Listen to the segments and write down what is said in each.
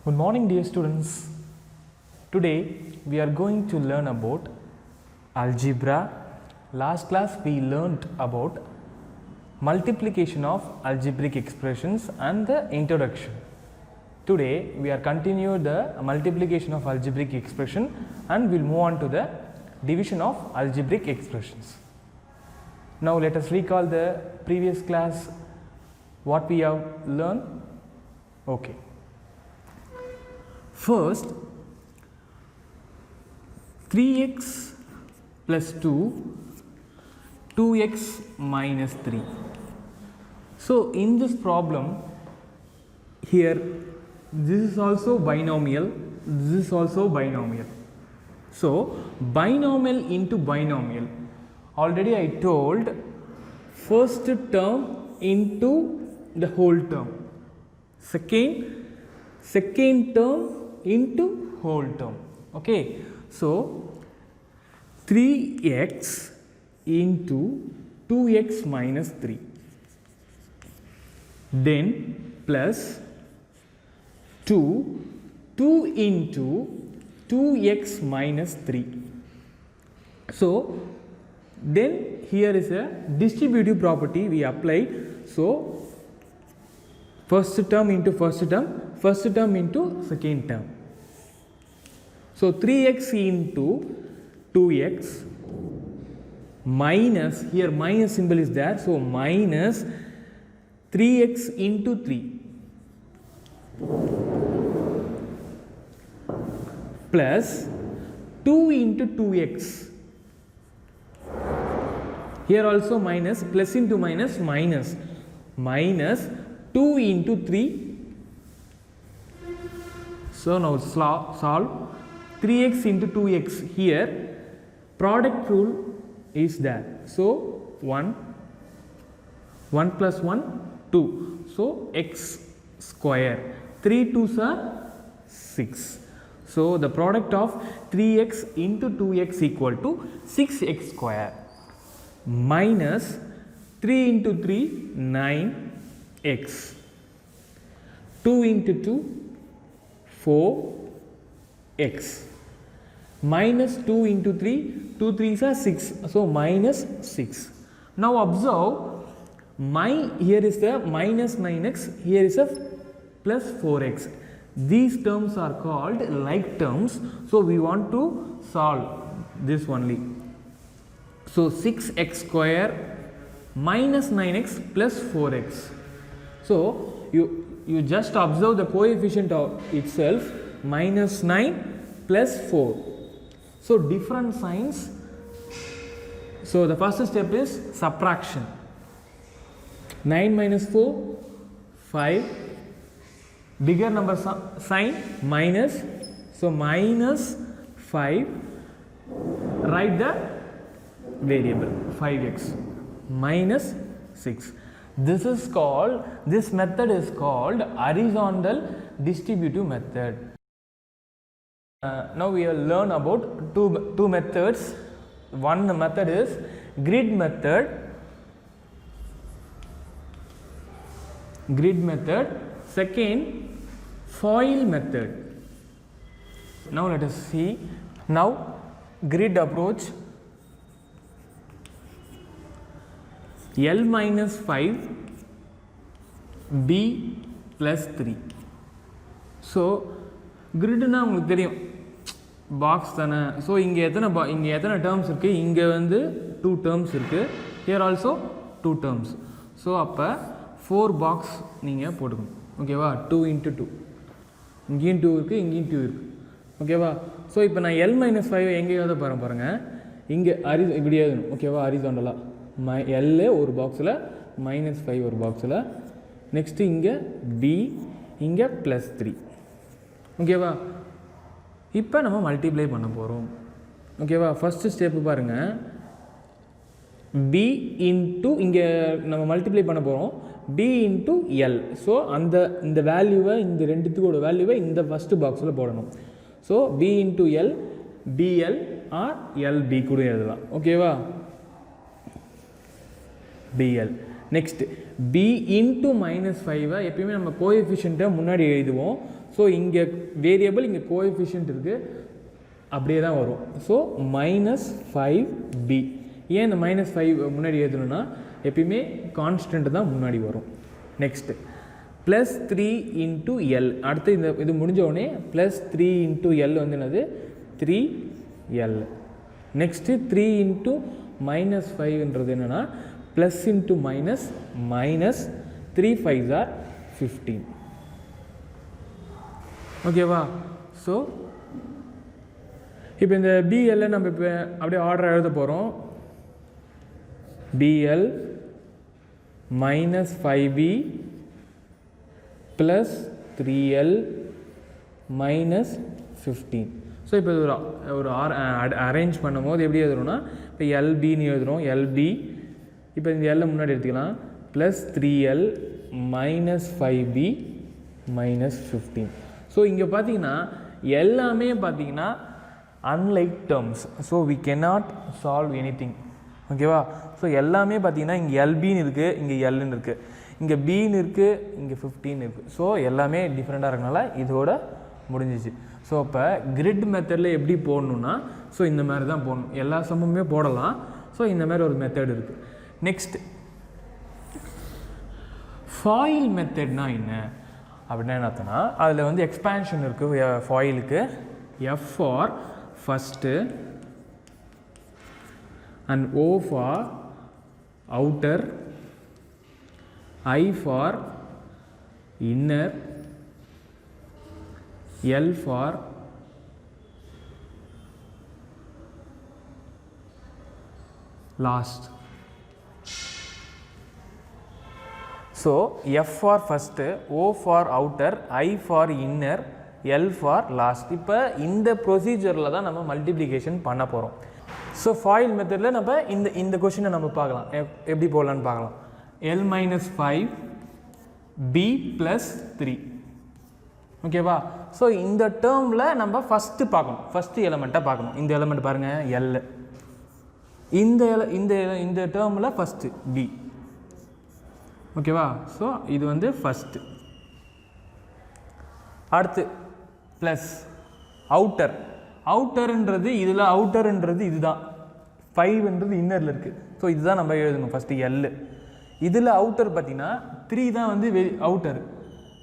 Good morning, dear students. Today we are going to learn about algebra. Last class we learnt about multiplication of algebraic expressions and the introduction. Today we are continue the multiplication of algebraic expression and we will move on to the division of algebraic expressions. Now let us recall the previous class what we have learned. Okay. First, 3x plus 2, 2x minus 3. So, in this problem, here this is also binomial, this is also binomial. So, binomial into binomial. Already I told first term into the whole term, second term into whole term. Okay, so 3x into 2x minus 3, then plus 2 into 2x minus 3. So then here is a distributive property we applied. So first term into first term into second term. So 3x into 2x minus, here minus symbol is there, so minus 3x into 3 plus 2 into 2x. Here also minus, plus into minus, minus 2 into 3. So now solve 3x into 2x. Here product rule is there. So 1 plus 1 2. So x square. 3 2s are 6. So the product of 3x into 2x equal to 6x square minus 3 into 3 9x, 2 into 2 4x, minus 2 into 3, 2 3s are 6, so minus 6. Now observe, here is the minus 9x, here is a plus 4x. These terms are called like terms, so we want to solve this only. So 6x square minus 9x plus 4x. So you just observe the coefficient of itself, minus 9 plus 4. So different signs. So the first step is subtraction. 9 minus 4 5, bigger number sign minus, so minus 5, write the variable 5x minus 6. This method is called horizontal distributive method. Now we will learn about two methods. One method is grid method. Second, FOIL method. Now let us see. Now grid approach. L minus 5 B plus 3. So grid na உங்களுக்கு தெரியும் box தானே. So இங்கே எத்தனை terms இருக்குது, இங்கே வந்து 2 terms இருக்குது, here also 2 terms. So அப்போ 4 பாக்ஸ் நீங்கள் போட்டுக்கணும். ஓகேவா, 2 into 2, இங்கேயும் 2 இருக்குது, இங்கேயும் 2 இருக்குது. ஓகேவா. ஸோ இப்போ நான் L minus 5 எங்கேயாவது பாருங்கள், இங்கே இப்படி எழுதணும். ஓகேவா, ஹாரிசாண்டலாக L ஒரு பாக்ஸில் minus 5 ஒரு பாக்ஸில், நெக்ஸ்ட்டு இங்கே B, இங்கே ப்ளஸ் 3. ஓகேவா. இப்போ நம்ம மல்டிப்ளை பண்ண போகிறோம். ஓகேவா. ஃபஸ்ட்டு ஸ்டெப்பு பாருங்கள், B இன்ட்டு இங்கே நம்ம மல்டிப்ளை பண்ண போகிறோம் B இன்ட்டு L. ஸோ இந்த வேல்யூவை, இந்த ரெண்டுத்துக்கோட வேல்யூவை இந்த ஃபஸ்ட்டு பாக்ஸில் போடணும். So B into L, BL or LB கூட எழுதலாம். ஓகேவா, BL. நெக்ஸ்ட் B இன்ட்டு -5 எப்பயுமே நம்ம கோஎஃபிஷியண்ட்டை முன்னாடி எழுதுவோம். ஸோ இங்கே வேரியபிள் இங்கே கோஎஃபிஷியன்ட் இருக்குது, அப்படியே தான் வரும். So -5b. ஏன் இந்த -5 முன்னாடி எழுதணும்னா எப்பயுமே கான்ஸ்டன்ட் தான் முன்னாடி வரும். Next +3 × L. அடுத்து இது முடிஞ்ச உடனே +3 × L வந்து என்னது 3L. நெக்ஸ்ட்டு 3 × -5ன்றது என்னென்னா plus into minus minus 3 5s are 15. ஓகேவா? ஸோ இப்போ இந்த BL நம்ம இப்போ அப்படியே ஆர்டர் எழுத போகிறோம். BL -5b + 3L -15. ஸோ இப்போ இது ஒரு அரேஞ்ச் பண்ணும்போது எப்படி எழுதுறோம்னா இப்போ LBன்னு எழுதுகிறோம். LB இப்போ இந்த L முன்னாடி எடுத்துக்கலாம். +3L -5b -15. ஸோ இங்கே பார்த்தீங்கன்னா எல்லாமே பார்த்தீங்கன்னா unlike terms. So we cannot solve anything. ஓகேவா? ஸோ எல்லாமே பார்த்தீங்கன்னா இங்கே LBன்னு இருக்குது, இங்கே Lன்னு இருக்குது, இங்கே Bன்னு இருக்குது, இங்கே 15 இருக்குது. ஸோ எல்லாமே டிஃப்ரெண்ட்டாக இருக்கனால இதோட முடிஞ்சிச்சு. ஸோ இப்போ கிரிட் மெத்தடில் எப்படி போடணுன்னா ஸோ இந்த மாதிரி தான் போடணும். எல்லா சம்முமே போடலாம். ஸோ இந்த மாதிரி ஒரு மெத்தட் இருக்குது. நெக்ஸ்ட் ஃபாயில் மெத்தட்னா என்ன அப்படின்னா என்னன்னா அதில் வந்து எக்ஸ்பேன்ஷன் இருக்குது ஃபாயிலுக்கு. F for first and O for outer, I for inner, L for last. So F for first, O for outer, I for inner, L for last. இப்போ இந்த ப்ரொசீஜரில் தான் நம்ம மல்டிப்ளிகேஷன் பண்ண போகிறோம். ஸோ ஃபாயில் மெத்தடில் நம்ம இந்த கொஷினை நம்ம பார்க்கலாம், எப்படி போடலான்னு பார்க்கலாம். L -5 B + 3. ஓகேவா? ஸோ இந்த டேர்மில் நம்ம ஃபஸ்ட்டு பார்க்கணும், ஃபஸ்ட்டு எலமெண்ட்டாக பார்க்கணும். இந்த எலமெண்ட் பாருங்கள் L. இந்த டேர்மில் ஃபஸ்ட்டு B. ஓகேவா? ஸோ இது வந்து ஃபஸ்ட்டு. அடுத்து ப்ளஸ் அவுட்டர். அவுட்டருன்றது இதில் அவுட்டருன்றது இதுதான், 5ன்றது இன்னரில் இருக்குது. ஸோ இதுதான் நம்ம எழுதணும் ஃபஸ்ட்டு L. இதில் அவுட்டர் பார்த்தீங்கன்னா 3 தான் வந்து அவுட்டர்.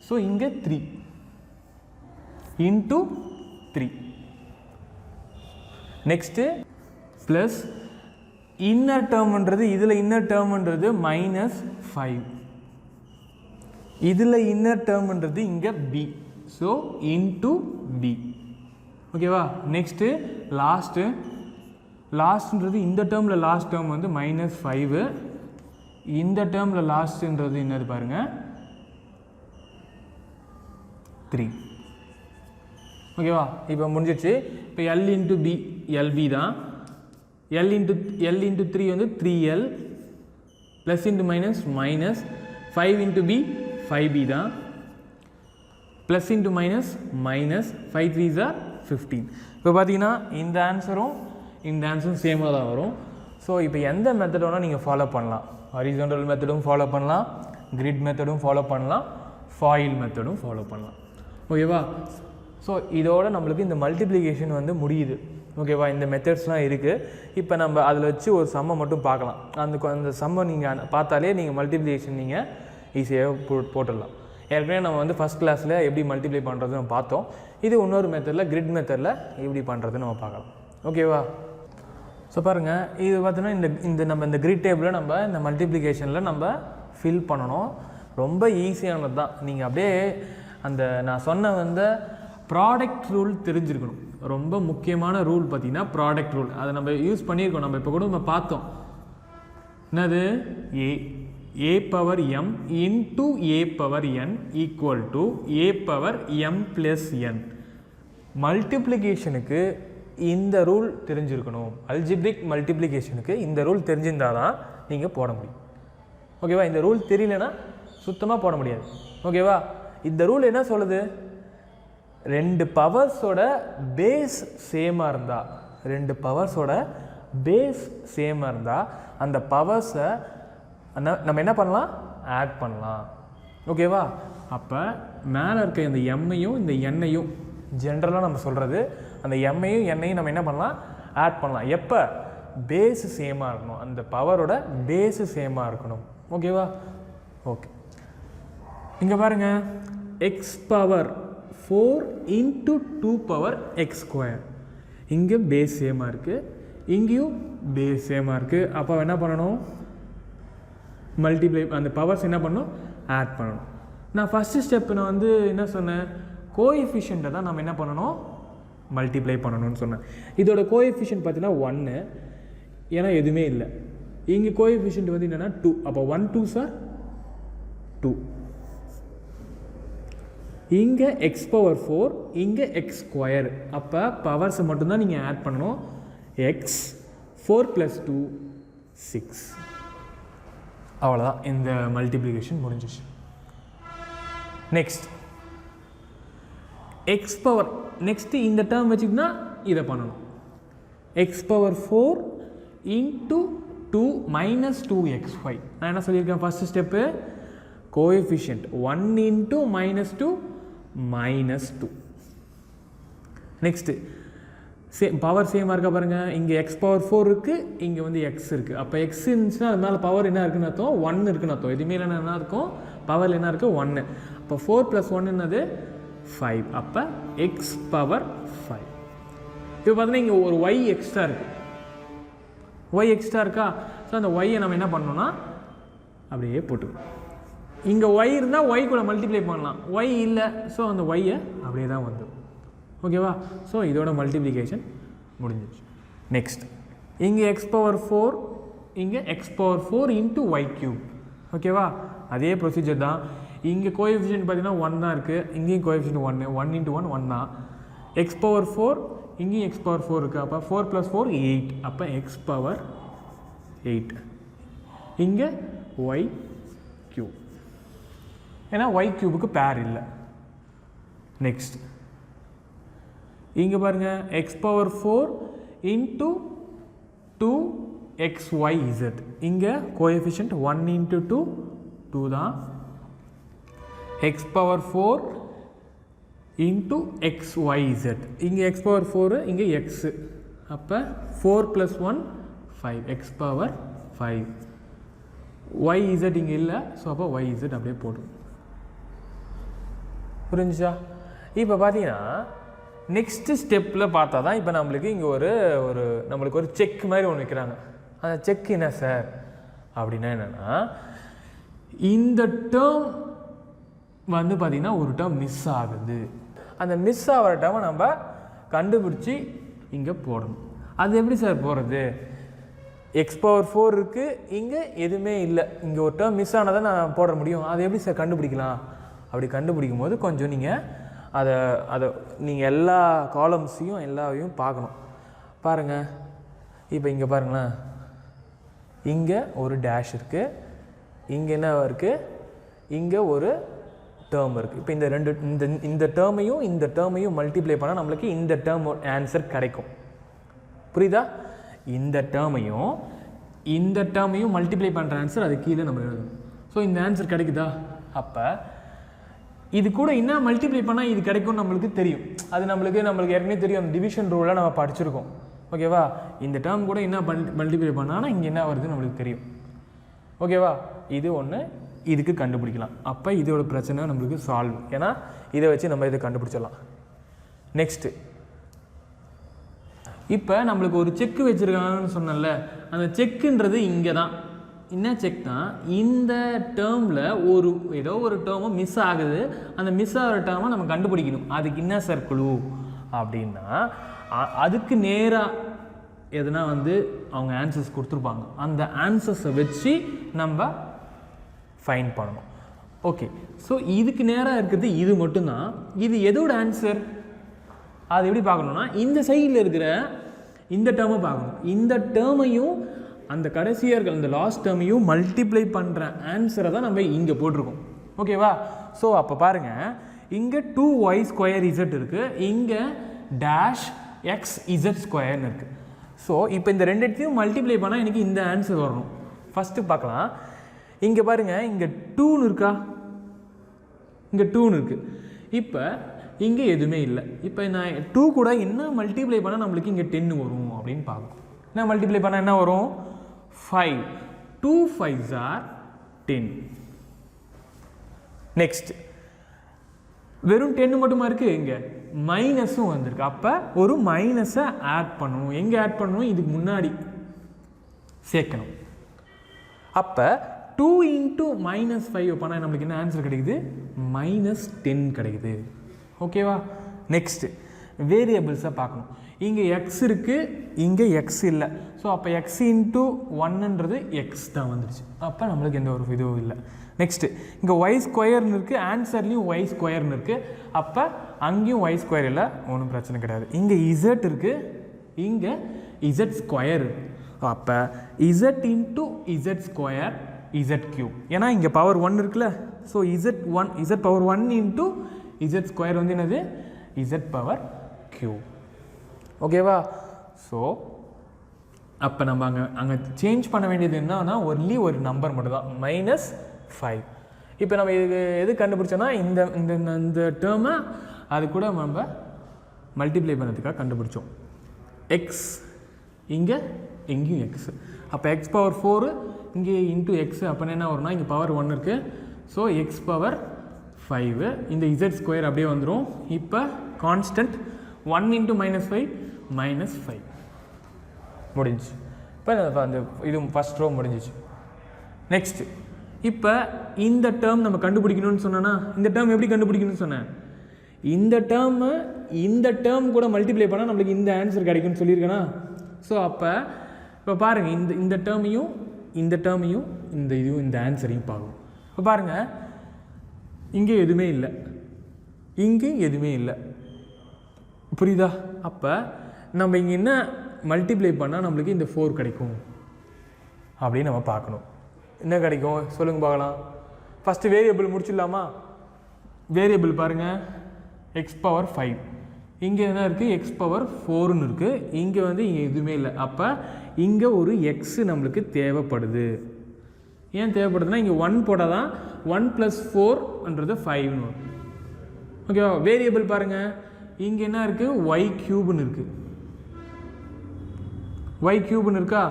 ஸோ இங்கே 3 × 3. நெக்ஸ்ட்டு ப்ளஸ் இன்னர் டேர்ம்ன்றது இதில் இன்னர் டேர்ம்ன்றது -5. இதில் இன்னர் டேர்ம்ன்றது இங்கே B. So × B. ஓகேவா? நெக்ஸ்ட்டு லாஸ்ட்ன்றது இந்த டேர்மில் லாஸ்ட் டேர்ம் வந்து -5. இந்த டேர்மில் லாஸ்ட்ன்றது என்னது பாருங்கள் 3. ஓகேவா? இப்போ முடிஞ்சிச்சு. இப்போ L × B LB தான். L × 3 வந்து 3L plus into minus minus 5 × B 5B தான். Plus into minus minus 5 3s are 15. இப்போ பார்த்தீங்கன்னா இந்த ஆன்சரும் சேமாக தான் வரும். ஸோ இப்போ எந்த மெத்தட் வேணால் நீங்கள் ஃபாலோ பண்ணலாம். ஹாரிசான்டல் மெத்தடும் ஃபாலோ பண்ணலாம், கிரிட் மெத்தடும் ஃபாலோ பண்ணலாம், ஃபாயில் மெத்தடும் ஃபாலோ பண்ணலாம். ஓகேவா? ஸோ இதோட நம்மளுக்கு இந்த மல்டிப்ளிகேஷன் வந்து முடியுது. ஓகேவா? இந்த மெத்தட்ஸ்லாம் இருக்குது. இப்போ நம்ம அதில் வச்சு ஒரு சம்மை மட்டும் பார்க்கலாம். அந்த சம்மை நீங்கள் பார்த்தாலே நீங்கள் மல்டிப்ளிகேஷன் நீங்கள் ஈஸியாக போட்டுடலாம். ஏற்கனவே நம்ம வந்து ஃபஸ்ட் கிளாஸில் எப்படி மல்டிப்ளை பண்ணுறது நம்ம பார்த்தோம். இது இன்னொரு மெத்தடில் கிரிட் மெத்தடில் எப்படி பண்ணுறது நம்ம பார்க்கலாம். ஓகேவா? ஸோ பாருங்கள், இது பார்த்தீங்கன்னா நம்ம இந்த கிரிட் டேபிளில் நம்ம இந்த மல்டிப்ளிகேஷனில் நம்ம ஃபில் பண்ணணும். ரொம்ப ஈஸியானது தான். நீங்கள் அப்படியே நான் சொன்ன ப்ராடக்ட் ரூல் தெரிஞ்சிருக்கணும். ரொம்ப முக்கியமான ரூல் பார்த்தீங்கன்னா ப்ராடக்ட் ரூல். அதை நம்ம யூஸ் பண்ணியிருக்கோம். நம்ம இப்போ கூட நம்ம பார்த்தோம். என்னது? a power m into a power n equal to a power m plus n. மல்டிப்ளிகேஷனுக்கு இந்த ரூல் தெரிஞ்சிருக்கணும். அல்ஜிப்ரிக் மல்டிப்ளிகேஷனுக்கு இந்த ரூல் தெரிஞ்சிருந்தால் தான் நீங்கள் போட முடியும். ஓகேவா? இந்த ரூல் தெரியலனா சுத்தமாக போட முடியாது. ஓகேவா? இந்த ரூல் என்ன சொல்லுது? 2 பவர்ஸோட பேஸ் சேமாக இருந்தால், 2 பவர்ஸோட பேஸ் சேமாக இருந்தால் அந்த பவர்ஸை நம்ம என்ன பண்ணலாம்? ஆட் பண்ணலாம். ஓகேவா? அப்போ மேலே இருக்க இந்த எம்மையும் இந்த எண்ணையும் ஜென்ரலாக நம்ம சொல்கிறது, அந்த எம்மையும் எண்ணையும் நம்ம என்ன பண்ணலாம், ஆட் பண்ணலாம். எப்போ? பேஸு சேமாக இருக்கணும், அந்த பவரோட பேஸு சேமாக இருக்கணும். ஓகேவா? ஓகே, இங்கே பாருங்கள், X power 4 into 2 power X square. இங்கே பேஸ் சேமாக இருக்குது, இங்கேயும் பேஸ் சேமாக இருக்குது. அப்போ என்ன பண்ணணும், மல்டிப்ளை, அந்த பவர்ஸ் என்ன பண்ணணும், ஆட் பண்ணணும். நான் ஃபஸ்ட்டு ஸ்டெப்பு நான் வந்து என்ன சொன்னேன், கோஎஃபிஷியண்ட்டை தான் நம்ம என்ன பண்ணணும், மல்டிப்ளை பண்ணணும்னு சொன்னேன். இதோட கோஎஃபிஷியன்ட் பார்த்தீங்கன்னா 1, ஏன்னா எதுவுமே இல்லை. இங்கே கோஎஃபிஷியன்ட் வந்து என்னென்னா 2. அப்போ 1 2 சார் 2. இங்கே எக்ஸ் பவர் 4, இங்கே எக்ஸ் ஸ்கொயர். அப்போ பவர்ஸை மட்டும்தான் நீங்கள் ஆட் பண்ணணும். எக்ஸ் 4 + 2 6. அவ்வளோதான், இந்த மல்டிப்ளிகேஷன் முடிஞ்சிச்சு. நெக்ஸ்ட் எக்ஸ் பவர், நெக்ஸ்ட்டு இந்த டேர்ம் வச்சுக்கினா இதை பண்ணணும். X power 4 into 2 minus 2xy. நான் என்ன சொல்லியிருக்கேன், first step coefficient 1 into -2 -2. Next power சேமாக இருக்கா பாருங்கள், இங்கே எக்ஸ் பவர் 4 இருக்குது, இங்கே வந்து எக்ஸ் இருக்குது. அப்போ எக்ஸ் இருந்துச்சுன்னா அது மேலே பவர் என்ன இருக்குன்னு அர்த்தம், 1 இருக்குன்னு அர்த்தம். எதுவுமே இல்லைன்னா என்ன இருக்கும், பவரில் என்ன இருக்குது, 1. அப்போ 4 + 1 என்னது 5. அப்போ எக்ஸ் பவர் 5. இப்போ பார்த்தீங்கன்னா இங்கே ஒரு ஒய் எக்ஸ்ட்ரா இருக்குது, ஒய் எக்ஸ்ட்ரா இருக்கா. ஸோ அந்த ஒய்யை நம்ம என்ன பண்ணோம்னா அப்படியே போட்டுக்கணும். இங்கே ஒய் இருந்தால் ஒய் கூட மல்டிப்ளை பண்ணலாம், ஒய் இல்லை, ஸோ அந்த ஒய்யை அப்படியே தான் வந்துடும். ஓகேவா? ஸோ இதோட மல்டிப்ளிகேஷன் முடிஞ்சிச்சு. நெக்ஸ்ட் இங்கே எக்ஸ் பவர் 4, இங்கே x power 4 into y cube. ஓகேவா? அதே ப்ரொசீஜர் தான். இங்கே கோஎஃபிஷியன்ட் பார்த்தீங்கன்னா 1 தான் இருக்குது, இங்கேயும் கோஎஃபிஷியன்ட் 1, 1 × 1 1 தான். எக்ஸ் பவர் 4, இங்கேயும் எக்ஸ் பவர் 4 இருக்குது. அப்போ 4 + 4 8. அப்போ எக்ஸ் பவர் 8. இங்கே ஒய் க்யூப், ஏன்னா ஒய் க்யூபுக்கு பேர் இல்லை. நெக்ஸ்ட் இங்கே பாருங்கள், எக்ஸ் பவர் 4 இன்ட்டு 2xyz. இங்கே கோஎஃபிஷியன்ட் 1 × 2 2 தான். X power 4 into xyz. இங்கே எக்ஸ் பவர் 4, இங்கே எக்ஸு. அப்போ 4 + 1 5, எக்ஸ் பவர் 5. yz இங்கே இல்லை, ஸோ அப்போ yz அப்படியே போடும். புரிஞ்சுச்சா? இப்போ பார்த்தீங்கன்னா நெக்ஸ்ட்டு ஸ்டெப்பில் பார்த்தா தான் இப்போ நம்மளுக்கு இங்கே நம்மளுக்கு ஒரு செக் மாதிரி ஒன்று வைக்கிறாங்க. அந்த செக் என்ன சார் அப்படின்னா என்னென்னா, இந்த டேர்ம் வந்து பார்த்திங்கன்னா ஒரு டேர்ம் மிஸ் ஆகுது. அந்த மிஸ் ஆகிற டேர்மை நம்ம கண்டுபிடிச்சி இங்கே போடணும். அது எப்படி சார் போடுறது? எக்ஸ் பவர் 4 இருக்குது, இங்கே எதுவுமே இல்லை, இங்கே ஒரு டேர்ம் மிஸ் ஆனதை நான் போட முடியும். அது எப்படி சார் கண்டுபிடிக்கலாம்? அப்படி கண்டுபிடிக்கும் போது கொஞ்சம் நீங்கள் அதை நீங்கள் எல்லா காலம்ஸையும் எல்லாவையும் பார்க்கணும். பாருங்கள், இப்போ இங்கே பாருங்களேன், இங்கே ஒரு டேஷ் இருக்குது, இங்கே என்ன இருக்குது, இங்கே ஒரு டேர்ம் இருக்குது. இப்போ இந்த டேர்மையும் மல்டிப்ளை பண்ணால் நம்மளுக்கு இந்த டேர்ம் ஆன்சர் கிடைக்கும். புரியுதா? இந்த டேர்மையும் மல்டிப்ளை பண்ணுற ஆன்சர் அது கீழே நம்ம எழுதணும். ஸோ இந்த ஆன்சர் கிடைக்குதா? அப்போ இது கூட என்ன மல்டிப்ளை பண்ணால் இது கிடைக்கும்னு நம்மளுக்கு தெரியும். அது நம்மளுக்கு ஏற்கனவே தெரியும், அந்த டிவிஷன் ரூலாக நம்ம படிச்சிருக்கோம். ஓகேவா? இந்த டேர்ம் கூட என்ன மல்டிப்ளை பண்ணால் இங்கே என்ன வருதுன்னு நம்மளுக்கு தெரியும். ஓகேவா? இது ஒன்று, இதுக்கு கண்டுபிடிக்கலாம். அப்போ இதோட பிரச்சனை நம்மளுக்கு சால்வ், ஏன்னா இதை வச்சு நம்ம இதை கண்டுபிடிச்சிடலாம். நெக்ஸ்ட்டு இப்போ நம்மளுக்கு ஒரு செக்கு வச்சுருக்காங்கன்னு சொன்னல, அந்த செக்குன்றது இங்கே தான். என்ன செக் தான், இந்த டேர்மில் ஏதோ ஒரு டேர்மும் மிஸ் ஆகுது. அந்த மிஸ் ஆகிற டேர்மை நம்ம கண்டுபிடிக்கணும். அதுக்கு என்ன சார் குழு அப்படின்னா, அதுக்கு நேராக எதுனா வந்து அவங்க ஆன்சர்ஸ் கொடுத்துருப்பாங்க. அந்த ஆன்சர்ஸை வச்சு நம்ம ஃபைண்ட் பண்ணணும். ஓகே, ஸோ இதுக்கு நேராக இருக்கிறது இது மட்டும்தான். இது எதோட ஆன்சர்? அது எப்படி பார்க்கணுன்னா, இந்த சைடில் இருக்கிற இந்த டேர்மை பார்க்கணும். இந்த டேர்மையும் அந்த கடைசியாக இருக்கிற அந்த லாஸ்ட் டேர்மையும் மல்டிப்ளை பண்ணுற ஆன்சரை தான் நம்ம இங்கே போட்டிருக்கோம். ஓகேவா? ஸோ அப்போ பாருங்கள், இங்கே 2y² இருக்குது, இங்கே டேஷ் xz² இருக்குது. ஸோ இப்போ இந்த ரெண்டு இடத்தையும் மல்டிப்ளை பண்ணால் எனக்கு இந்த ஆன்சர் வரணும். ஃபஸ்ட்டு பார்க்கலாம். இங்கே பாருங்கள், இங்கே 2ன்னு இருக்கா? இங்கே 2ன்னு இருக்குது. இப்போ இங்கே எதுவுமே இல்லை. இப்போ நான் 2 கூட என்ன மல்டிப்ளை பண்ணால் நம்மளுக்கு இங்கே 10 வரும் அப்படின்னு பார்க்கணும். என்ன மல்டிப்ளை பண்ணால் என்ன வரும்? 5. 2 5s are 10. நெக்ஸ்ட் வெறும் 10 மட்டுமா இருக்குது, இங்கே மைனஸும் வந்திருக்கு. அப்போ ஒரு மைனஸை ஆட் பண்ணணும். எங்கே ஆட் பண்ணணும்? இதுக்கு முன்னாடி சேர்க்கணும். அப்போ 2 into -5 பண்ணால் நம்மளுக்கு என்ன ஆன்சர் கிடைக்குது? -10 கிடைக்குது. ஓகேவா? நெக்ஸ்ட்டு வேரியபிள்ஸை பார்க்கணும். இங்கே எக்ஸ் இருக்குது, இங்கே எக்ஸ் இல்லை. ஸோ அப்போ எக்ஸ் இன்ட்டு 1ன்றது எக்ஸ் தான் வந்துடுச்சு. அப்போ நம்மளுக்கு எந்த ஒரு இதுவும் இல்லை. நெக்ஸ்ட்டு இங்கே ஒய் ஸ்கொயர்னு இருக்குது, ஆன்சர்லேயும் ஒய் ஸ்கொயர்னு இருக்குது. அப்போ அங்கேயும் ஒய் ஸ்கொயர் இல்லை, ஒன்றும் பிரச்சனை கிடையாது. இங்கே இசட் இருக்குது, இங்கே இசட் ஸ்கொயர். அப்போ Z into Z square Z cube. ஏன்னா இங்கே பவர் 1 இருக்குல்ல. So Z power 1 into Z square வந்து என்னது? Z power cube. ஓகேவா? ஸோ அப்போ நம்ம அங்கே சேஞ்ச் பண்ண வேண்டியது என்னன்னா ஒன்லி ஒரு நம்பர் மட்டும் தான், -5. இப்போ நம்ம இது எது கண்டுபிடிச்சோன்னா இந்த இந்த இந்த டேர்மை அது கூட நம்ம மல்டிப்ளை பண்ணதுக்காக கண்டுபிடிச்சோம். எக்ஸ் இங்கே எங்கேயும் எக்ஸ். அப்போ எக்ஸ் பவர் 4 இங்கே இன்ட்டு எக்ஸ். அப்போ என்ன வரும்னா இங்கே பவர் 1 இருக்குது. So X power 5. இந்த இசட் ஸ்கொயர் அப்படியே வந்துடும். இப்போ கான்ஸ்டன்ட் 1 into -5 -5 முடிஞ்சிச்சு. இப்போ அந்த இது ஃபஸ்ட் ரோ முடிஞ்சிச்சு. நெக்ஸ்ட்டு இப்போ இந்த டேர்ம் நம்ம கண்டுபிடிக்கணும்னு சொன்னோன்னா, இந்த டேர்ம் எப்படி கண்டுபிடிக்கணும்னு சொன்னேன்? இந்த டேர்ம் கூட மல்டிப்ளை பண்ணால் நம்மளுக்கு இந்த ஆன்சர் கிடைக்கும்னு சொல்லியிருக்கேனா? ஸோ அப்போ இப்போ பாருங்கள், இந்த டேர்மையும் இந்த இதுவும் இந்த ஆன்சரையும் பார்க்கணும். இப்போ பாருங்கள், இங்கே எதுவுமே இல்லை, இங்கே எதுவுமே இல்லை. புரியுதா? அப்போ நம்ம இங்கே என்ன மல்டிப்ளை பண்ணால் நம்மளுக்கு இந்த 4 கிடைக்கும் அப்படின்னு நம்ம பார்க்கணும். என்ன கிடைக்கும் சொல்லுங்கள் பார்க்கலாம். ஃபஸ்ட்டு வேரியபிள் முடிச்சிடலாமா? வேரியபிள் பாருங்கள், எக்ஸ் பவர் 5. இங்கே என்ன இருக்குது? எக்ஸ் பவர் 4ன்னு இருக்குது. இங்கே வந்து இங்கே எதுவுமே இல்லை. அப்போ இங்கே ஒரு எக்ஸு நம்மளுக்கு தேவைப்படுது. ஏன் தேவைப்படுதுன்னா இங்கே 1 போட்டால் தான் 1 + 4ன்றது 5ன்னு வரும். ஓகேவா? வேரியபிள் பாருங்கள், இங்கே என்ன இருக்குது? ஒய் க்யூப்னு இருக்குது. ஒய் க்யூப்னு இருக்கா?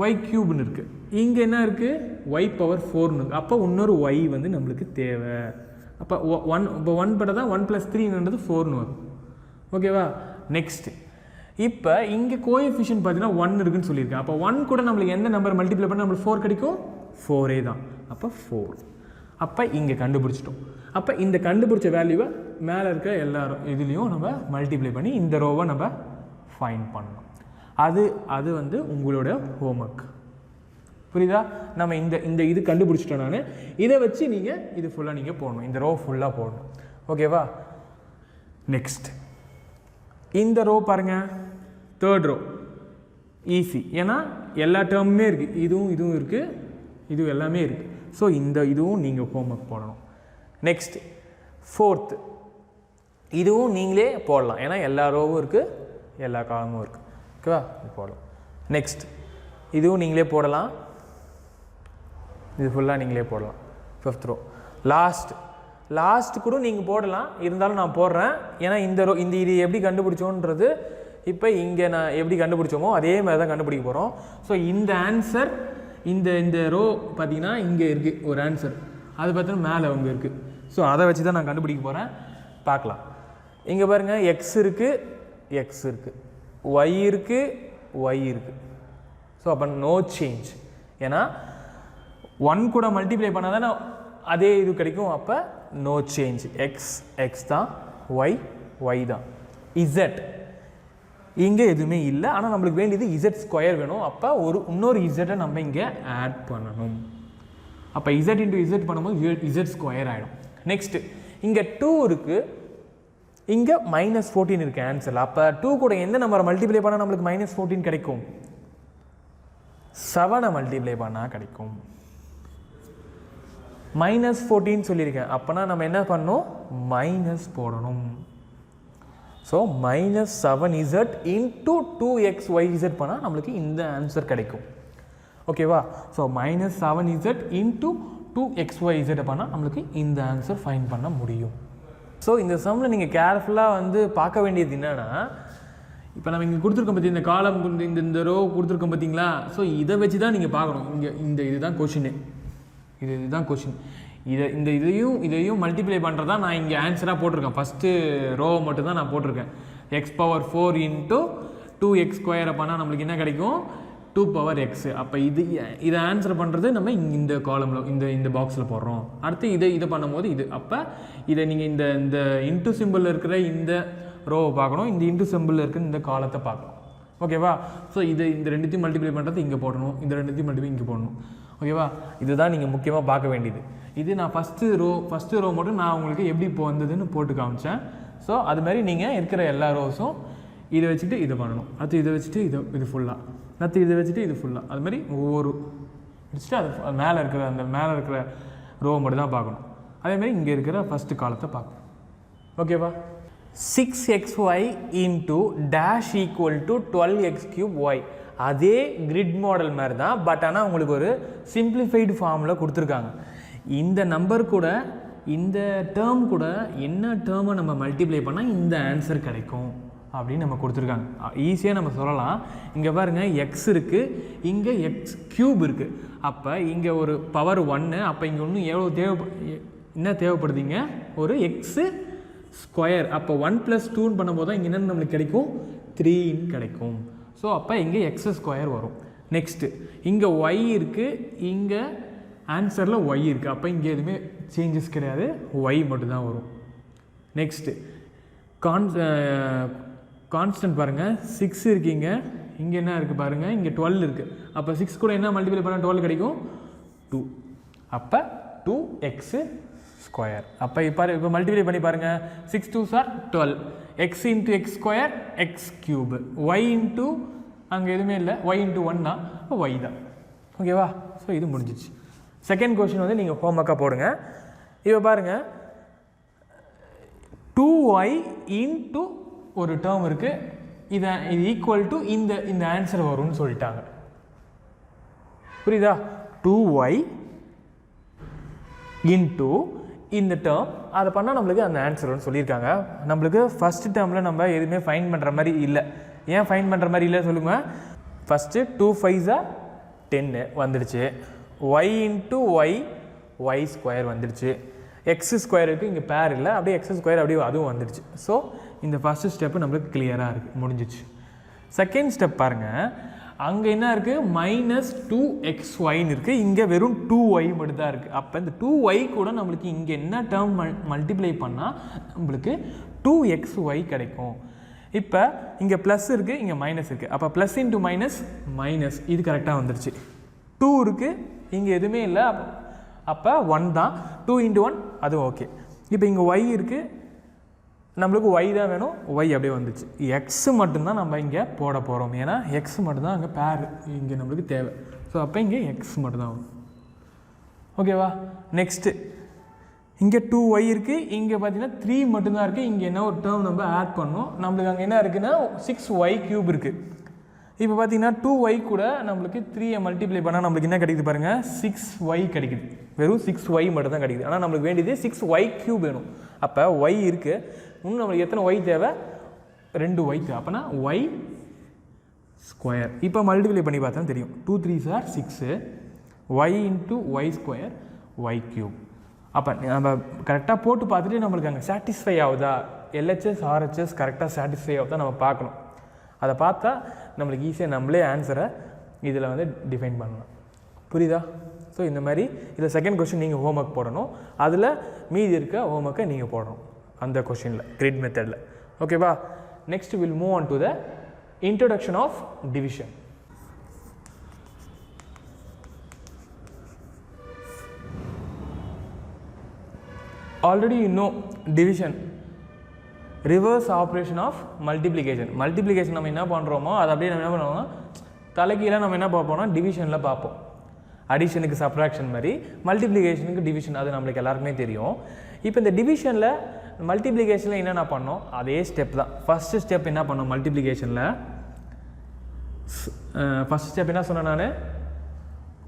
ஒய் க்யூப்னு இருக்குது. இங்கே என்ன இருக்குது? ஒய் பவர் 4ன்னு இருக்குது. அப்போ இன்னொரு ஒய் வந்து நம்மளுக்கு தேவை. அப்போ 1 போட்டால் தான் 1 + 3ன்றது 4ன்னு வரும். ஓகேவா? நெக்ஸ்ட்டு இப்போ இங்கே கோஎஃபிஷியன்ட் பார்த்தீங்கன்னா 1 இருக்குன்னு சொல்லியிருக்கேன். அப்போ 1 கூட நம்மளுக்கு எந்த நம்பர் மல்டிப்ளை பண்ணால் நம்மளுக்கு 4 கிடைக்கும்? 4 தான். அப்போ 4. அப்போ இங்கே கண்டுபிடிச்சிட்டோம். அப்போ இந்த கண்டுபிடிச்ச வேல்யூவை மேலே இருக்க எல்லாரும் இதுலேயும் நம்ம மல்டிப்ளை பண்ணி இந்த ரோவை நம்ம ஃபைண்ட் பண்ணணும். அது வந்து உங்களோட ஹோம்ஒர்க். புரியுதா? நம்ம இந்த இது கண்டுபிடிச்சிட்டோம். நான் இதை வச்சு நீங்கள் இது ஃபுல்லாக நீங்கள் போடணும், இந்த ரோ ஃபுல்லாக போடணும். ஓகேவா? நெக்ஸ்ட் இந்த ரோ பாருங்கள், தேர்ட் ரோ ஈஸி. ஏன்னா எல்லா டேர்முமே இருக்குது, இதுவும் இருக்குது, இதுவும் எல்லாமே இருக்குது. ஸோ இதுவும் நீங்கள் ஹோம்ஒர்க் போடணும். நெக்ஸ்ட் ஃபோர்த்து, இதுவும் நீங்களே போடலாம். ஏன்னா எல்லா ரோவும் இருக்குது, எல்லா காலமும் இருக்குது. ஓகேவா? இது போடலாம். நெக்ஸ்ட் இதுவும் நீங்களே போடலாம், இது ஃபுல்லாக நீங்களே போடலாம். ஃபிஃப்த் ரோ லாஸ்ட் கூட நீங்கள் போடலாம், இருந்தாலும் நான் போடுறேன். ஏன்னா இது எப்படி கண்டுபிடிச்சோன்றது இப்போ இங்கே நான் எப்படி கண்டுபிடிச்சோமோ அதே மாதிரி தான் கண்டுபிடிக்க போகிறோம். ஸோ இந்த ஆன்சர் இந்த ரோ பார்த்தீங்கன்னா இங்கே இருக்குது ஒரு ஆன்சர், அது பார்த்தீங்கன்னா மேலே அங்கே இருக்குது. ஸோ அதை வச்சு தான் நான் கண்டுபிடிக்க போகிறேன். பார்க்கலாம். இங்கே பாருங்கள், எக்ஸ் இருக்குது, ஒய் இருக்குது. ஸோ அப்போ நோ சேஞ்ச். ஏன்னா 1 கூட மல்டிப்ளை பண்ணால் தானே அதே இது கிடைக்கும். அப்போ நோ சேஞ்ச். எக்ஸ் தான், ஒய் தான். இசட் இங்கே எதுவுமே இல்லை, ஆனால் நம்மளுக்கு வேண்டியது இசட் ஸ்கொயர் வேணும். அப்போ இன்னொரு இசட்டை நம்ம இங்கே ஆட் பண்ணணும். அப்போ இசட் இன்ட்டு இசட் பண்ணும்போது இசட் ஸ்கொயர் ஆகிடும். நெக்ஸ்ட்டு இங்கே 2 இருக்குது, இங்கே -14 இருக்குது ஆன்சர். அப்போ 2 கூட எந்த நம்பரை மல்டிப்ளை பண்ணால் நம்மளுக்கு -14 கிடைக்கும்? 7 மல்டிப்ளை பண்ணால் கிடைக்கும். -14 சொல்லியிருக்கேன். அப்போனா நம்ம என்ன பண்ணணும்? மைனஸ் போடணும். ஸோ -7z இன்ட்டு 2xyz பண்ணால் நம்மளுக்கு இந்த ஆன்சர் கிடைக்கும். ஓகேவா? ஸோ -7z இன்ட்டு 2xyz பண்ணால் நம்மளுக்கு இந்த ஆன்சர் ஃபைன் பண்ண முடியும். ஸோ இந்த சம்மில் நீங்கள் கேர்ஃபுல்லாக வந்து பார்க்க வேண்டியது என்னென்னா, இப்போ நம்ம இங்கே கொடுத்துருக்கோம் பற்றி இந்த காலம் இந்த ரோ கொடுத்துருக்கோம் பார்த்தீங்களா. ஸோ இதை வச்சு தான் நீங்கள் பார்க்கணும். இங்கே இதுதான் கொஷின், இதுதான் கொஷின். இதையும் மல்டிப்ளை பண்ணுறது தான் நான் இங்கே ஆன்சராக போட்டிருக்கேன். ஃபஸ்ட்டு ரோவை மட்டும் தான் நான் போட்டிருக்கேன். x⁴ இன்ட்டு 2x² பண்ணால் நம்மளுக்கு என்ன கிடைக்கும், 2x. அப்போ இதை ஆன்சர் பண்ணுறது நம்ம இந்த காலமில் இந்த பாக்ஸில் போடுறோம். அடுத்து இதை பண்ணும்போது அப்போ இதை நீங்கள் இந்த இன்ட்டு சிம்பிளில் இருக்கிற இந்த ரோவை பார்க்கணும், இந்த இன்ட்டு சிம்பிளில் இருக்கிற இந்த காலத்தை பார்க்கணும். ஓகேவா. ஸோ இந்த ரெண்டுத்தையும் மல்டிப்ளை பண்ணுறது இங்கே போடணும், இந்த ரெண்டுத்தையும் மல்டிப்ளை இங்கே போடணும். ஓகேவா. இதுதான் நீங்கள் முக்கியமாக பார்க்க வேண்டியது. இது நான் ஃபஸ்ட்டு ரோ மட்டும் நான் உங்களுக்கு எப்படி இப்போ வந்ததுன்னு போட்டு காமிச்சேன். ஸோ அது மாதிரி நீங்கள் இருக்கிற எல்லா ரோஸும் இதை வச்சுட்டு இதை பண்ணணும், அடுத்து இதை வச்சுட்டு இது ஃபுல்லாக, அடுத்து இதை வச்சுட்டு இது ஃபுல்லாக, அது மாதிரி ஒவ்வொரு வச்சுட்டு அது மேலே இருக்கிற ரோவை மட்டும் தான் பார்க்கணும். அதேமாதிரி இங்கே இருக்கிற ஃபஸ்ட்டு காலத்தை பார்க்கணும். ஓகேவா. 6xy into dash equal to 12x³ அதே கிரிட் மாடல் மாதிரி தான். பட் ஆனால் உங்களுக்கு ஒரு சிம்பிளிஃபைடு ஃபார்மில் கொடுத்துருக்காங்க. இந்த நம்பர் கூட இந்த டேர்ம் கூட என்ன டேர்மை நம்ம மல்டிப்ளை பண்ணால் இந்த ஆன்சர் கிடைக்கும் அப்படின்னு நம்ம கொடுத்துருக்காங்க. ஈஸியாக நம்ம சொல்லலாம். இங்கே பாருங்கள் x இருக்குது, இங்கே x³ இருக்குது. அப்போ இங்கே ஒரு பவர் 1, அப்போ இங்கே இன்னும் என்ன தேவைப்படுதுங்க, ஒரு x². அப்போ 1 + 2 பண்ணும்போது தான் இங்கே என்னென்னு நம்மளுக்கு கிடைக்கும், 3 கிடைக்கும். ஸோ அப்போ இங்கே x² வரும். நெக்ஸ்ட்டு இங்கே y இருக்குது, இங்கே ஆன்சரில் y இருக்குது. அப்போ இங்கே எதுவுமே சேஞ்சஸ் கிடையாது, y மட்டும்தான் வரும். நெக்ஸ்ட்டு கான்ஸ்டன்ட் பாருங்கள், 6 இருக்குங்க, இங்கே என்ன இருக்குது பாருங்கள், இங்கே 12 இருக்குது. அப்போ 6 கூட என்ன மல்டிப்ளை பண்ணால் 12 கிடைக்கும், 2. அப்போ 2x². அப்போ இப்போ மல்டிப்ளை பண்ணி பாருங்கள், 6 2s are 12, x into x² x³ y into அங்கே எதுவுமே இல்லை, y into 1 தான், இப்போ y தான். ஓகேவா. ஸோ இது முடிஞ்சிச்சு. செகண்ட் கொஸ்டின் வந்து நீங்கள் ஹோம்ஒர்க்காக போடுங்க. இப்போ பாருங்கள், 2y இன்ட்டு ஒரு டேர்ம் இருக்குது, இது ஈக்குவல் டு இந்த ஆன்சர் வரும்னு சொல்லிட்டாங்க. புரியுதா. 2y இன்ட்டு இந்த டேர்ம், அதை பண்ணால் நம்மளுக்கு அந்த ஆன்சர் வரும்னு சொல்லியிருக்காங்க. நம்மளுக்கு ஃபஸ்ட்டு டேர்மில் நம்ம எதுவுமே ஃபைன் பண்ணுற மாதிரி இல்லை. ஏன் ஃபைன் பண்ணுற மாதிரி இல்லை சொல்லுங்கள். ஃபஸ்ட்டு 2 5s are 10 வந்துடுச்சு, y இன்ட்டு y² வந்துடுச்சு, x² இங்கே பேர் இல்லை, அப்படியே x² அப்படியே அதுவும் வந்துடுச்சு. ஸோ இந்த ஃபஸ்ட்டு ஸ்டெப்பு நம்மளுக்கு கிளியராக இருக்குது, முடிஞ்சிச்சு. செகண்ட் ஸ்டெப் பாருங்கள், அங்கே என்ன இருக்குது, -2xyன்னு இருக்குது, இங்கே வெறும் 2y மட்டும் தான் இருக்குது. அப்போ இந்த 2y கூட நம்மளுக்கு இங்கே என்ன டேர்ம் மல்டிப்ளை பண்ணால் நம்மளுக்கு 2xy கிடைக்கும். இப்போ இங்கே ப்ளஸ் இருக்குது, இங்கே மைனஸ் இருக்குது. அப்போ ப்ளஸ் இன்ட்டு மைனஸ் இது கரெக்டாக வந்துடுச்சு. 2 இருக்குது, இங்கே எதுவுமே இல்லை, அப்போ 1 தான். 2 × 1 அதுவும் ஓகே. இப்போ இங்கே y இருக்குது, நம்மளுக்கு y தான் வேணும், y அப்படியே வந்துச்சு. x மட்டும்தான் நம்ம இங்கே போட போகிறோம், ஏன்னா x மட்டும்தான் அங்கே பேர் இங்கே நம்மளுக்கு தேவை. ஸோ அப்போ இங்கே x மட்டும்தான் வரும். ஓகேவா. நெக்ஸ்ட்டு இங்கே 2y இருக்குது, இங்கே பார்த்தீங்கன்னா 3 மட்டும்தான் இருக்குது. இங்கே என்ன ஒரு டேர்ம் நம்ம ஆட் பண்ணோம், நம்மளுக்கு அங்கே என்ன இருக்குன்னா 6y³ இருக்குது. இப்போ பார்த்தீங்கன்னா 2y கூட நம்மளுக்கு 3 மல்டிப்ளை பண்ணால் நம்மளுக்கு என்ன கிடைக்குது பாருங்கள், 6y கிடைக்குது. வெறும் 6y மட்டும் தான் கிடைக்குது. ஆனால் நம்மளுக்கு வேண்டியது 6y³ வேணும். அப்போ y இருக்குது, இன்னும் நம்மளுக்கு எத்தனை y தேவை, 2y தேவை. அப்போனா y². இப்போ மல்டிப்ளை பண்ணி பார்த்தா தெரியும், 2 3s are 6, y into y² y³. அப்போ நம்ம கரெக்டாக போட்டு பார்த்துட்டு நம்மளுக்கு அங்கே சாட்டிஸ்ஃபை ஆகுதா, LHS RHS கரெக்டாக சாட்டிஸ்ஃபை ஆகுதா நம்ம பார்க்கணும். அதை பார்த்தா நம்மளுக்கு ஈஸியாக நம்மளே ஆன்சரை இதில் வந்து டிஃபைன் பண்ணலாம். புரியுதா. ஸோ இந்த மாதிரி இதில் செகண்ட் கொஸ்டின் நீங்கள் ஹோம்ஒர்க் போடணும், அதில் மீதி இருக்க ஹோம்ஒர்க்கை நீங்கள் போடணும் அந்த கொஸ்டினில் கிரிட் மெத்தடில். ஓகேவா. Next will move on to the introduction of division. Already you know division, reverse operation of multiplication. Multiplication நம்ம என்ன பண்ணுறோமோ அதை அப்படியே நம்ம என்ன பண்ணுவோம்னா தலைக்கீழ நம்ம என்ன பார்ப்போம்னா டிவிஷனில் பார்ப்போம். அடிஷனுக்கு சப்ராக்ஷன் மாதிரி மல்டிப்ளிகேஷனுக்கு டிவிஷன், அது நம்மளுக்கு எல்லாருக்குமே தெரியும். இப்போ இந்த டிவிஷனில் மல்டிப்ளிகேஷனில் என்னென்ன பண்ணோம், அதே ஸ்டெப் தான். ஃபஸ்ட்டு ஸ்டெப் என்ன பண்ணோம் மல்டிப்ளிகேஷனில், ஃபஸ்ட் ஸ்டெப் என்ன சொன்னேன் நான்,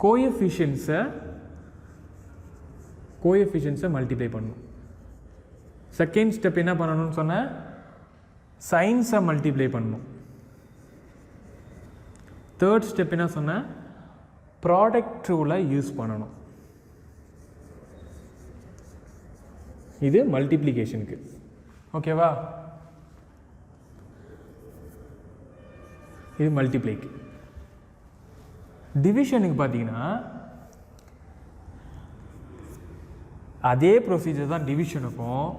கோஎஃபிஷியன்ஸை கோஎஃபிஷியன்ஸை மல்டிப்ளை பண்ணணும். செகண்ட் ஸ்டெப் என்ன பண்ணணும்னு சொன்னால் சைன்ஸை மல்டிப்ளை பண்ணணும். தேர்ட் ஸ்டெப் என்ன சொன்னால் ப்ராடக்ட் ரூலை யூஸ் பண்ணணும். இது மல்டிப்ளிகேஷனுக்கு. ஓகேவா? இது மல்டிப்ளைக்கு. டிவிஷனுக்கு பார்த்தீங்கன்னா அதே ப்ரொசீஜர் தான். டிவிஷனுக்கும்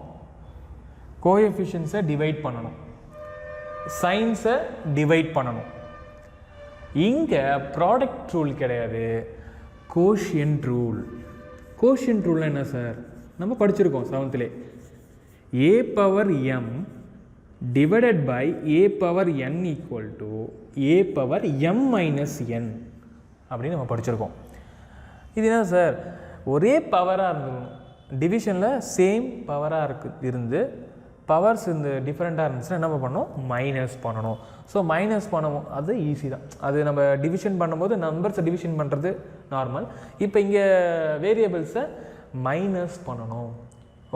கோஎஃபிஷியன்ஸை டிவைட் பண்ணணும், சைன்ஸை டிவைட் பண்ணணும். இங்கே ப்ராடக்ட் ரூல் கிடையாது, கோஷியன்ட் ரூல். கோஷியன்ட் ரூல் என்ன சார்? நம்ம படிச்சிருக்கோம் 7th. a power m divided by a power n equal to a power m minus n அப்படின்னு நம்ம படிச்சிருக்கோம். இது என்ன சார்? ஒரே பவராக இருந்துடும். டிவிஷனில் சேம் பவராக இருந்து பவர்ஸ் இந்த டிஃப்ரெண்ட்டாக இருந்துச்சுன்னா என்ன பண்ணணும்? மைனஸ் பண்ணணும். ஸோ மைனஸ் பண்ணணும், அது ஈஸி தான். அது நம்ம டிவிஷன் பண்ணும்போது நம்பர்ஸை டிவிஷன் பண்ணுறது நார்மல். இப்போ இங்கே வேரியபிள்ஸை மைனஸ் பண்ணணும்.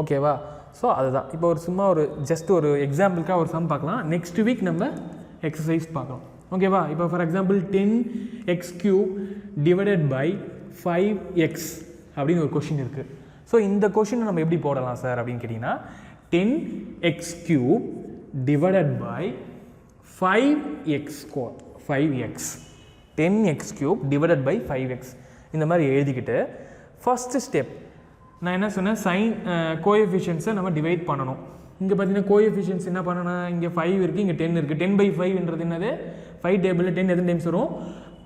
ஓகேவா? ஸோ அதுதான். இப்போ ஒரு சும்மா ஒரு ஜஸ்ட் ஒரு எக்ஸாம்பிளுக்காக ஒரு சம் பார்க்கலாம். நெக்ஸ்ட் வீக் நம்ம எக்ஸசைஸ் பார்க்கலாம். ஓகேவா? இப்போ for example 10x³ divided by 5x அப்படின்னு ஒரு கொஷின் இருக்குது. ஸோ இந்த கொஷினை நம்ம எப்படி போடலாம் சார் அப்படின்னு கேட்டிங்கன்னா 10x³ divided by 5x², 5x, 10x³ divided by 5x இந்த மாதிரி எழுதிக்கிட்டு ஃபஸ்ட்டு ஸ்டெப் நான் என்ன சொன்னேன்? கோஎஃபிஷியன்ஸை நம்ம டிவைட் பண்ணணும். இங்கே பார்த்தீங்கன்னா கோஎஃபிஷியன்ஸ் என்ன பண்ணணும்? இங்கே 5 இருக்குது, இங்கே 10 இருக்குது. 10/5ன்றது என்னது? 5 டேபிளில் 10 எத்தனை டைம்ஸ் வரும்?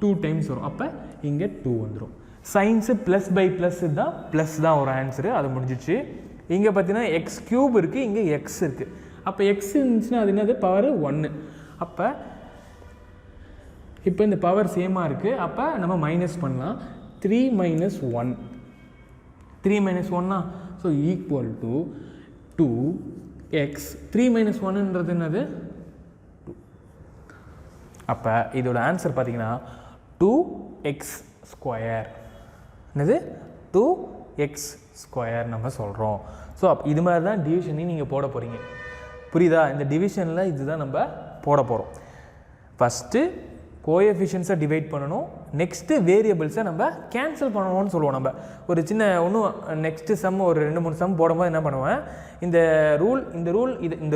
2 டைம்ஸ் வரும். அப்போ இங்கே 2 வந்துடும். சைன்ஸு ப்ளஸ் பை ப்ளஸ் தான், ப்ளஸ் தான் ஒரு ஆன்சரு. அது முடிஞ்சிச்சு. இங்கே பார்த்தீங்கன்னா x³ இருக்குது, இங்கே x இருக்குது. அப்போ x இருந்துச்சுன்னா அது என்னது? பவர் 1. அப்போ இப்போ இந்த பவர் சேமாக இருக்குது. அப்போ நம்ம மைனஸ் பண்ணலாம். 3 - 1, 3 - 1னா ஸோ ஈக்குவல் டு 2x. 3 - 1ன்றது என்னது? 2. அப்போ இதோட ஆன்சர் பார்த்தீங்கன்னா 2x². என்னது? 2x² நம்ம சொல்கிறோம். ஸோ இது மாதிரி தான் டிவிஷனையும் நீங்கள் போட போகிறீங்க. புரியுதா? இந்த டிவிஷனில் இதுதான் நம்ம போட போகிறோம். ஃபஸ்ட்டு கோஎஃபிஷியன்ஸை டிவைட் பண்ணணும். நெக்ஸ்ட்டு வேரியபிள்ஸை நம்ம கேன்சல் பண்ணணும்னு சொல்லுவோம். நம்ம ஒரு சின்ன நெக்ஸ்ட்டு சம் ஒரு 2-3 சம் போடும்போது என்ன பண்ணுவேன்? இந்த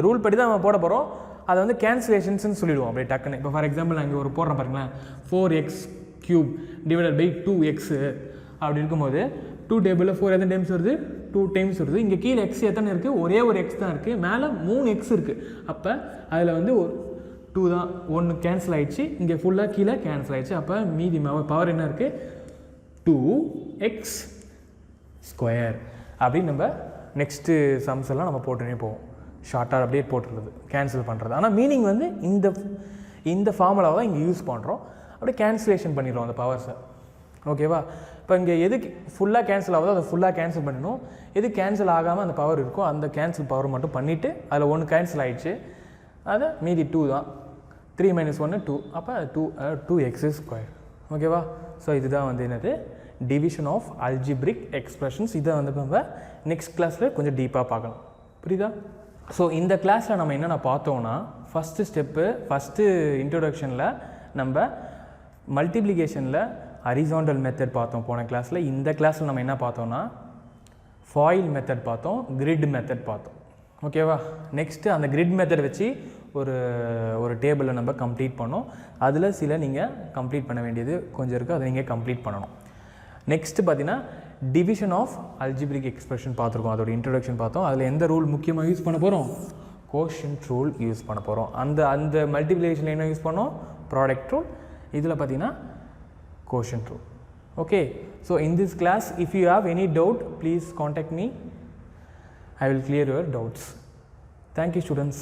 ரூல் படி தான் நம்ம போட போகிறோம். அதை வந்து கேன்சலேஷன்ஸ்னு சொல்லிடுவோம் அப்படியே டக்குன்னு. இப்போ ஃபார் எக்ஸாம்பிள் நான் இங்கே ஒரு போடுறேன் பாருங்களேன். 4x³ டிவைடட் பை 2x அப்படி இருக்கும்போது 2 டேபிளில் 4 எத்தனை டைம்ஸ் வருது? 2 டைம்ஸ் வருது. இங்கே கீழே எக்ஸ் எத்தனை இருக்குது? ஒரே ஒரு எக்ஸ் தான் இருக்குது. மேலே 3 எக்ஸ் இருக்குது. அப்போ அதில் வந்து ஒரு 2 தான், 1 கேன்சல் ஆகிடுச்சு. இங்கே ஃபுல்லாக கீழே கேன்சல் ஆகிடுச்சு. அப்போ மீதி பவர் என்ன இருக்குது? 2x² அப்படின்னு நம்ம நெக்ஸ்ட்டு சம்ஸ் எல்லாம் நம்ம போட்டுனே போவோம். ஷார்ட்டாக அப்படியே போட்டுருது, கேன்சல் பண்ணுறது. ஆனால் மீனிங் வந்து இந்த ஃபார்முலாவை தான் இங்கே யூஸ் பண்ணுறோம். அப்படியே கேன்சலேஷன் பண்ணிடுவோம் அந்த பவர்ஸை. ஓகேவா? இப்போ இங்கே எது ஃபுல்லாக கேன்சல் ஆகுதோ அதை ஃபுல்லாக கேன்சல் பண்ணணும். எது கேன்சல் ஆகாமல் அந்த பவர் இருக்கோ அந்த கேன்சல் பவர் மட்டும் பண்ணிவிட்டு அதில் 1 கேன்சல் ஆகிடுச்சு. அதை மீதி 2 தான். 3 - 1 2. அப்போ 2x². ஓகேவா? ஸோ இதுதான் வந்து என்னது? Division of algebraic expressions. இதை வந்து நம்ம நெக்ஸ்ட் கிளாஸில் கொஞ்சம் டீப்பாக பார்க்கலாம். புரியுதா? ஸோ இந்த கிளாஸில் நம்ம என்னென்ன பார்த்தோன்னா ஃபஸ்ட்டு ஸ்டெப்பு, ஃபஸ்ட்டு இன்ட்ரோடக்ஷனில் நம்ம மல்டிப்ளிகேஷனில் ஹரிசாண்டல் மெத்தட் பார்த்தோம் போன கிளாஸில். இந்த கிளாஸில் நம்ம என்ன பார்த்தோன்னா ஃபாயில் மெத்தட் பார்த்தோம், கிரிட் மெத்தட் பார்த்தோம். ஓகேவா? நெக்ஸ்ட்டு அந்த கிரிட் மெத்தட் வச்சு ஒரு டேபிளை நம்ம கம்ப்ளீட் பண்ணோம். அதில் சில நீங்கள் கம்ப்ளீட் பண்ண வேண்டியது கொஞ்சம் இருக்குது, அதை நீங்கள் கம்ப்ளீட் பண்ணணும். நெக்ஸ்ட்டு பார்த்தீங்கன்னா டிவிஷன் ஆஃப் அல்ஜிப்ரிக் எக்ஸ்பிரஷன் பார்த்துருக்கோம். அதோட இன்ட்ரடக்ஷன் பார்த்தோம். அதில் எந்த ரூல் முக்கியமாக யூஸ் பண்ண போகிறோம்? கோஷியன்ட் ரூல் யூஸ் பண்ண போகிறோம். அந்த மல்டிப்ளிகேஷனில் என்ன யூஸ் பண்ணோம்? Product rule. இதில் பார்த்தீங்கன்னா quotient rule. Okay, so in this class if you have any doubt please contact me. I will clear your doubts. Thank you students.